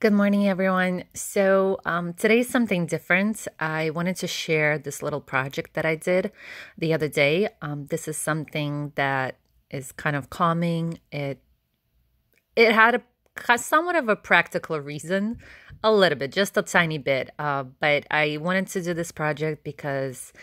Good morning, everyone. Today's something different. I wanted to share this little project that I did the other day. This is something that is kind of calming. It had somewhat of a practical reason, a little bit, just a tiny bit. But I wanted to do this project because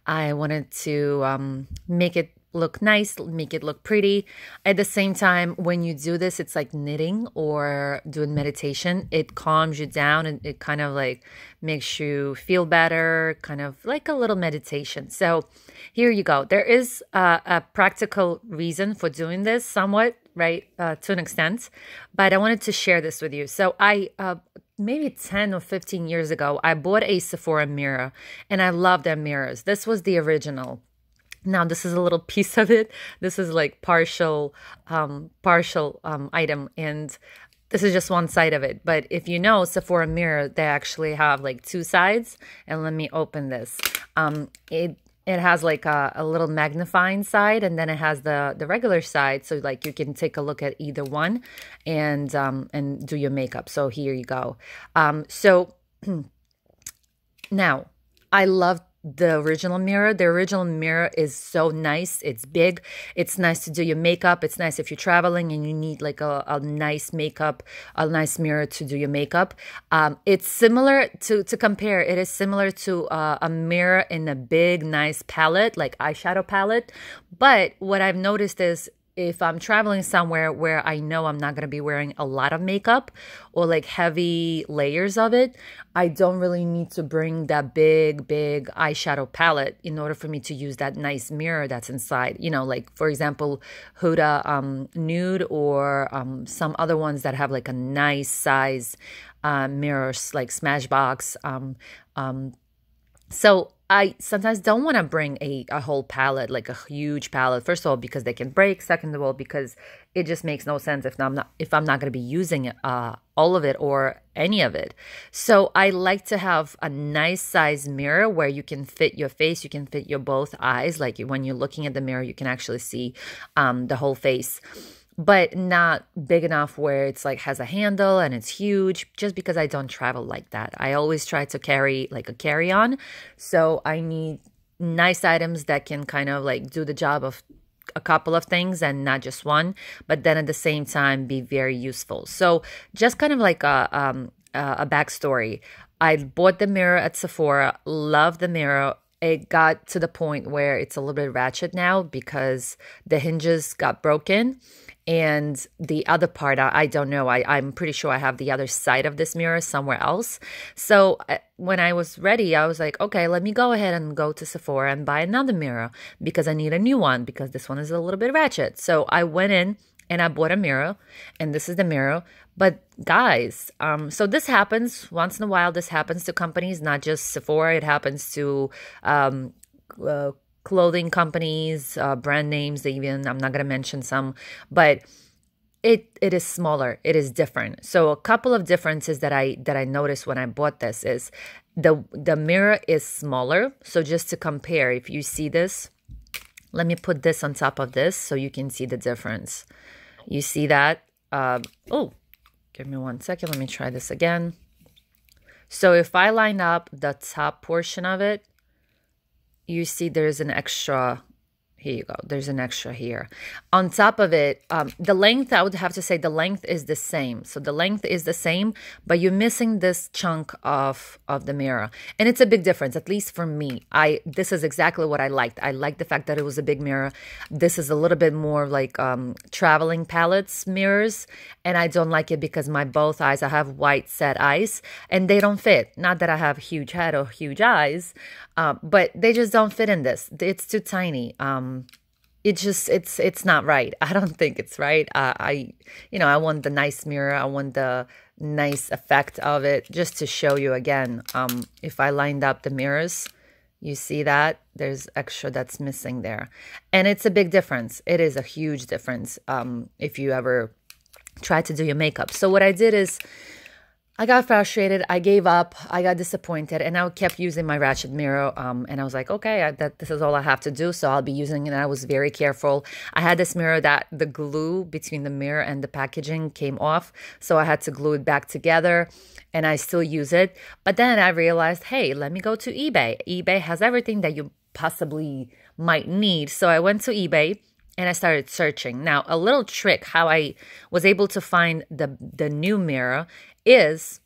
I wanted to make it look nice, make it look pretty. At the same time, when you do this, it's like knitting or doing meditation. It calms you down and it kind of like makes you feel better, kind of like a little meditation. So here you go. There is a practical reason for doing this somewhat, right, to an extent, but I wanted to share this with you. So maybe 10 or 15 years ago, I bought a Sephora mirror and I love their mirrors. This was the original. Now this is a little piece of it. This is like partial item, and this is just one side of it. But if you know Sephora mirror, they actually have like two sides. And let me open this. It has like a little magnifying side, and then it has the regular side. So like you can take a look at either one and do your makeup. So here you go. Now I love the original mirror. The original mirror is so nice. It's big. It's nice to do your makeup. It's nice if you're traveling and you need like a nice makeup, a nice mirror to do your makeup. It's similar to compare. It is similar to a mirror in a big, nice palette, like eyeshadow palette. But what I've noticed is if I'm traveling somewhere where I know I'm not going to be wearing a lot of makeup or like heavy layers of it, I don't really need to bring that big eyeshadow palette in order for me to use that nice mirror that's inside. You know, like for example, Huda Nude or some other ones that have like a nice size mirrors like Smashbox. So I sometimes don't want to bring a whole palette, like a huge palette. First of all, because they can break. Second of all, because it just makes no sense if I'm not going to be using all of it or any of it. So I like to have a nice size mirror where you can fit your face, you can fit your both eyes. Like when you're looking at the mirror, you can actually see the whole face, but not big enough where it's like has a handle and it's huge, just because I don't travel like that. I always try to carry like a carry-on. So I need nice items that can kind of like do the job of a couple of things and not just one, but then at the same time be very useful. So just kind of like a backstory. I bought the mirror at Sephora, love the mirror. It got to the point where it's a little bit ratchet now because the hinges got broken. And the other part, I don't know. I'm pretty sure I have the other side of this mirror somewhere else. So when I was ready, I was like, okay, let me go ahead and go to Sephora and buy another mirror because I need a new one because this one is a little bit ratchet. So I went in and I bought a mirror, and this is the mirror. But guys, so this happens once in a while. This happens to companies, not just Sephora. It happens to clothing companies, brand names even. I'm not going to mention some, but it is smaller. It is different. So a couple of differences that I noticed when I bought this is the mirror is smaller. So just to compare, if you see this, let me put this on top of this so you can see the difference. You see that? Oh, give me 1 second. Let me try this again. So if I line up the top portion of it, you see there's an extra. Here you go. There's an extra here. On top of it, the length, I would have to say the length is the same. So the length is the same, but you're missing this chunk of the mirror. And it's a big difference, at least for me. This is exactly what I liked. I liked the fact that it was a big mirror. This is a little bit more like traveling palettes mirrors. And I don't like it because my both eyes, I have white set eyes, and they don't fit. Not that I have huge head or huge eyes, but they just don't fit in this. It's too tiny. It's not right. I don't think it's right. I want the nice mirror. I want the nice effect of it. Just to show you again, if I lined up the mirrors, you see that there's extra that's missing there. And it's a big difference. It is a huge difference if you ever try to do your makeup. So what I did is I got frustrated. I gave up. I got disappointed, and I kept using my ratchet mirror. And I was like, okay, that this is all I have to do, so I'll be using it. And I was very careful. I had this mirror that the glue between the mirror and the packaging came off, so I had to glue it back together. And I still use it. But then I realized, hey, let me go to eBay. eBay has everything that you possibly might need. So I went to eBay and I started searching. Now, a little trick how I was able to find the new mirror is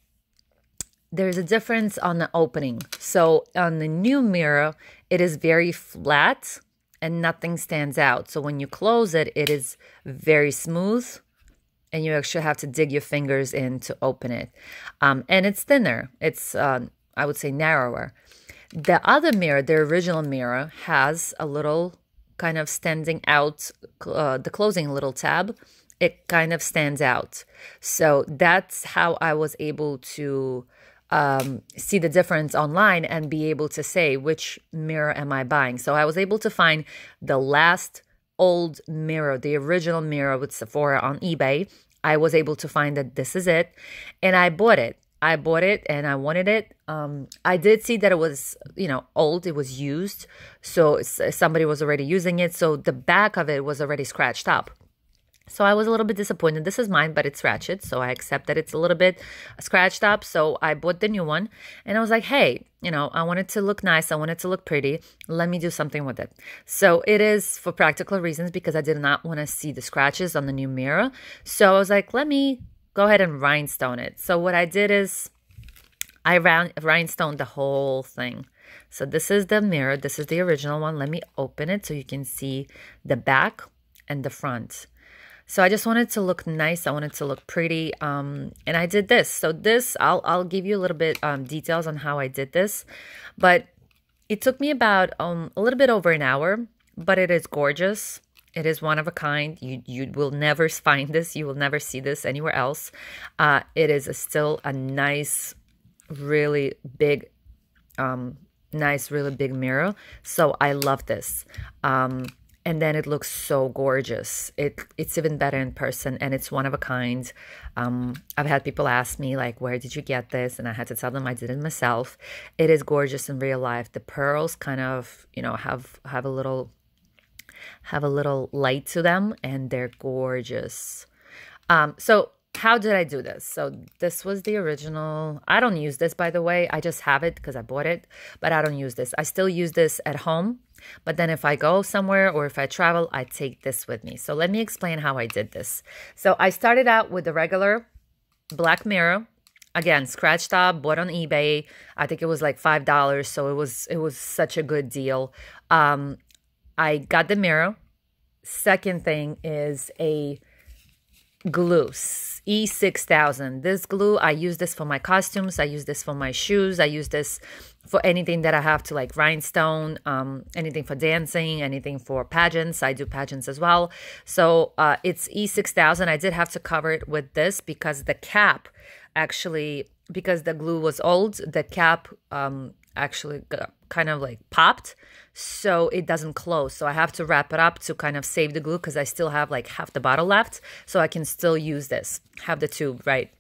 there's a difference on the opening. So on the new mirror, it is very flat and nothing stands out. So when you close it, it is very smooth and you actually have to dig your fingers in to open it. And it's thinner. It's, I would say, narrower. The other mirror, the original mirror, has a little kind of standing out, the closing little tab. It kind of stands out. So that's how I was able to see the difference online and be able to say which mirror am I buying. So I was able to find the last old mirror, the original mirror with Sephora on eBay. I was able to find that this is it, and I bought it. I bought it and I wanted it. I did see that it was, old. It was used. So somebody was already using it. So the back of it was already scratched up. So I was a little bit disappointed. This is mine, but it's ratchet. So I accept that it's a little bit scratched up. So I bought the new one and I was like, hey, I want it to look nice. I want it to look pretty. Let me do something with it. So it is for practical reasons because I did not want to see the scratches on the new mirror. So I was like, let me go ahead and rhinestone it. So what I did is I rhinestoned the whole thing. So this is the mirror. This is the original one. Let me open it so you can see the back and the front. So I just wanted to look nice. I wanted to look pretty. And I did this. So this, I'll give you a little bit details on how I did this. But it took me about a little bit over an hour. But it is gorgeous. It is one of a kind. You will never find this. You will never see this anywhere else. It is still a nice, really big, really big mirror. So I love this. And then it looks so gorgeous. It's even better in person, and it's one of a kind. I've had people ask me, like, where did you get this? And I had to tell them I did it myself. It is gorgeous in real life. The pearls kind of, have a little light to them, and they're gorgeous. So how did I do this? So this was the original. I don't use this, by the way. I just have it because I bought it, but I don't use this. I still use this at home. But then if I go somewhere or if I travel, I take this with me. So let me explain how I did this. So I started out with the regular black mirror. Again, scratched up, bought on eBay. I think it was like $5. So it was such a good deal. I got the mirror. Second thing is a glue, E6000. This glue, I use this for my costumes. I use this for my shoes. I use this for anything that I have to like rhinestone, anything for dancing, anything for pageants. I do pageants as well. So it's E6000. I did have to cover it with this because the cap actually, because the glue was old, the cap actually kind of like popped, so it doesn't close. So I have to wrap it up to kind of save the glue because I still have like half the bottle left, so I can still use this, have the tube, right?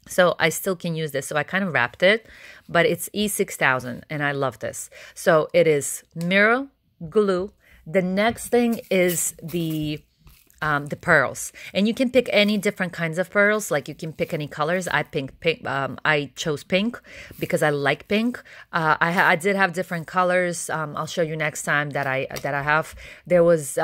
So I still can use this. So I kind of wrapped it, but it's E6000 and I love this. So it is mirror, glue. The next thing is the pearls, and you can pick any different kinds of pearls. Like you can pick any colors. I chose pink because I like pink. I did have different colors. I'll show you next time that I have. There was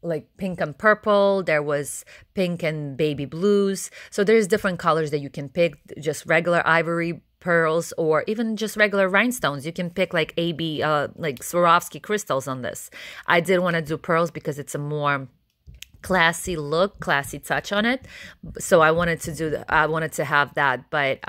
like pink and purple. There was pink and baby blues. So there's different colors that you can pick. Just regular ivory pearls or even just regular rhinestones. You can pick like like Swarovski crystals on this. I did want to do pearls because it's a more classy look, classy touch on it. So I wanted to have that, but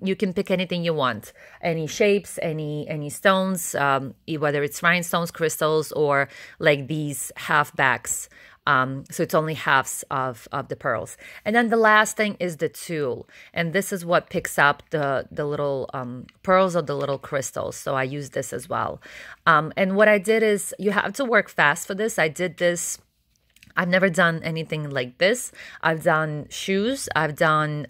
you can pick anything you want, any shapes, any stones, whether it's rhinestones, crystals, or like these half backs. So it's only halves of the pearls. And then the last thing is the tool. And this is what picks up the little pearls or the little crystals. So I use this as well. And what I did is you have to work fast for this. I did this I've never done anything like this. I've done shoes, I've done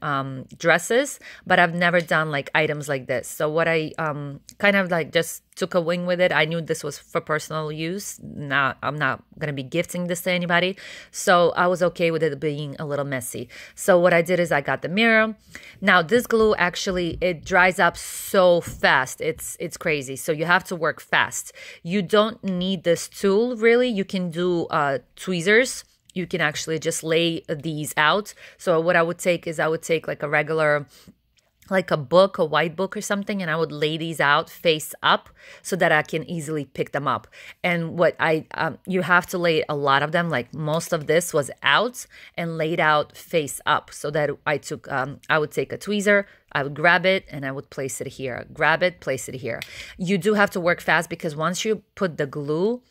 dresses, but I've never done like items like this. So what I kind of like just took a wing with it. I knew this was for personal use. I'm not going to be gifting this to anybody. So I was okay with it being a little messy. So what I did is I got the mirror. Now this glue actually, it dries up so fast. It's crazy. So you have to work fast. You don't need this tool really. You can do tweezers. You can actually just lay these out. So what I would take is I would take like a regular, like a book, a white book or something, and I would lay these out face up so that I can easily pick them up. And what you have to lay a lot of them, like most of this was out and laid out face up, so that I would take a tweezer, I would grab it and I would place it here, grab it, place it here. You do have to work fast because once you put the glue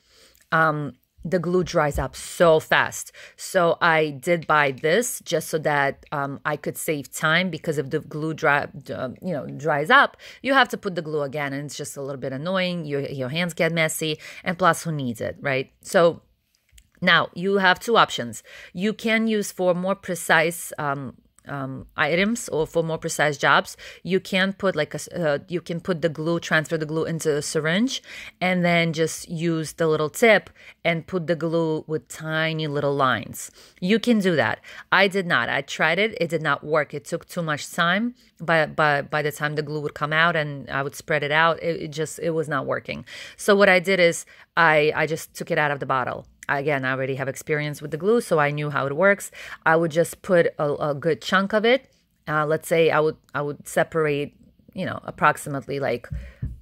dries up so fast. So I did buy this just so that I could save time, because if the glue dries up, you have to put the glue again, and it's just a little bit annoying. Your hands get messy, and plus, who needs it, right? So now you have two options. You can use for more precise items or for more precise jobs. You can put like you can put the glue, transfer the glue into a syringe, and then just use the little tip and put the glue with tiny little lines. You can do that. I did not. I tried it. It did not work. It took too much time. But by the time the glue would come out and I would spread it out, it was not working. So what I did is I just took it out of the bottle. Again, I already have experience with the glue, so I knew how it works. I would just put a good chunk of it. Let's say I would separate, approximately like,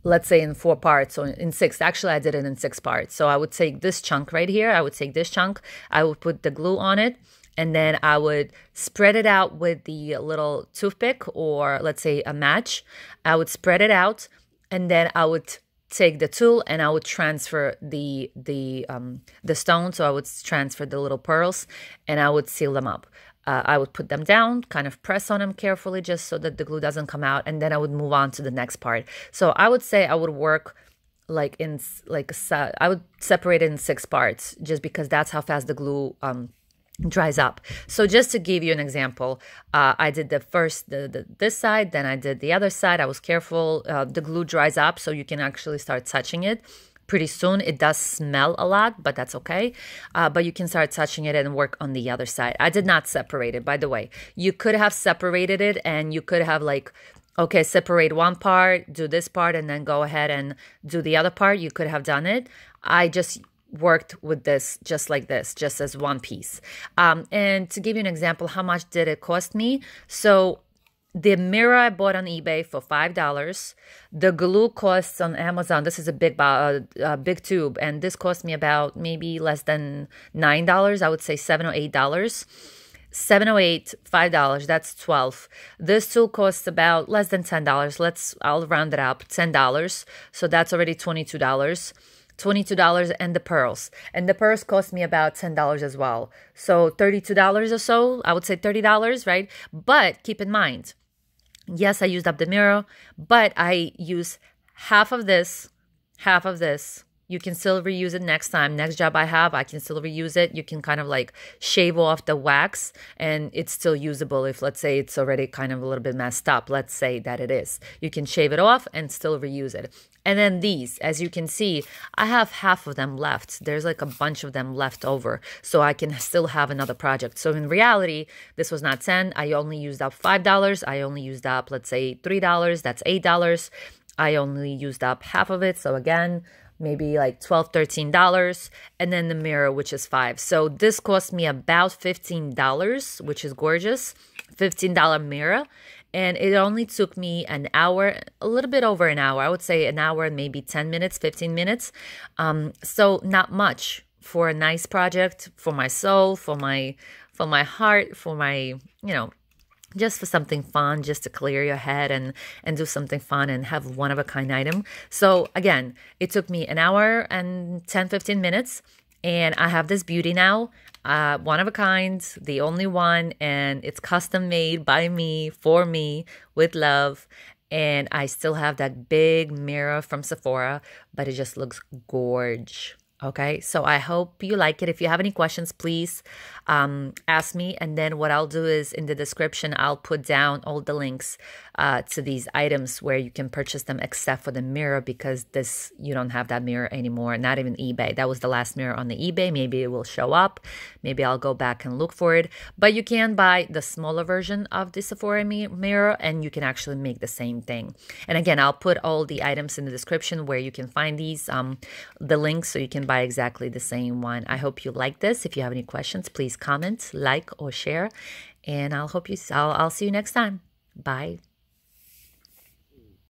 let's say in 4 parts or in 6. Actually, I did it in 6 parts. So I would take this chunk right here. I would take this chunk. I would put the glue on it. And then I would spread it out with the little toothpick, or let's say a match. I would spread it out, and then I would take the tool and I would transfer the stone. So I would transfer the little pearls and I would seal them up. I would put them down, kind of press on them carefully just so that the glue doesn't come out, and then I would move on to the next part. So I would say I would work I would separate it in 6 parts, just because that's how fast the glue dries up. So just to give you an example, I did this side, then I did the other side. I was careful. The glue dries up, so you can actually start touching it pretty soon. It does smell a lot, but that's okay. But you can start touching it and work on the other side. I did not separate it, by the way. You could have separated it, and you could have okay, separate one part, do this part, and then go ahead and do the other part. You could have done it. I just worked with this just like this, just as one piece. And to give you an example, how much did it cost me? So the mirror I bought on eBay for $5. The glue costs on Amazon. This is a big tube, and this cost me about maybe less than $9. I would say $7 or $8. 7 or 8, $5, that's 12. This tool costs about less than $10. I'll round it up, $10. So that's already $22. $22 and the pearls. And the pearls cost me about $10 as well. So $32 or so, I would say $30, right? But keep in mind, yes, I used up the mirror, but I use half of this. You can still reuse it next time. Next job I have, I can still reuse it. You can kind of like shave off the wax and it's still usable. If let's say it's already kind of a little bit messed up, let's say that it is. You can shave it off and still reuse it. And then these, as you can see, I have half of them left. There's like a bunch of them left over. So I can still have another project. So in reality, this was not 10. I only used up $5. I only used up, let's say $3. That's $8. I only used up half of it. So again, maybe like $12, $13, and then the mirror, which is $5. So this cost me about $15, which is gorgeous. $15 mirror. And it only took me an hour, a little bit over an hour. I would say an hour and maybe 10 minutes, 15 minutes. So not much for a nice project, for my soul, for my heart, for my, just for something fun, just to clear your head and do something fun and have one-of-a-kind item. So again, it took me an hour and 10, 15 minutes, and I have this beauty now, one of a kind, the only one, and it's custom made by me, for me, with love. And I still have that big mirror from Sephora, but it just looks gorge. Okay, so I hope you like it. If you have any questions, please ask me. And then what I'll do is in the description, I'll put down all the links to these items where you can purchase them, except for the mirror, because this, you don't have that mirror anymore. Not even eBay. That was the last mirror on the eBay. Maybe it will show up. Maybe I'll go back and look for it. But you can buy the smaller version of the Sephora mirror, and you can actually make the same thing. And again, I'll put all the items in the description where you can find these, the links, so you can buy exactly the same one. I hope you like this. If you have any questions, please comment, like, or share. And I'll see you next time. Bye.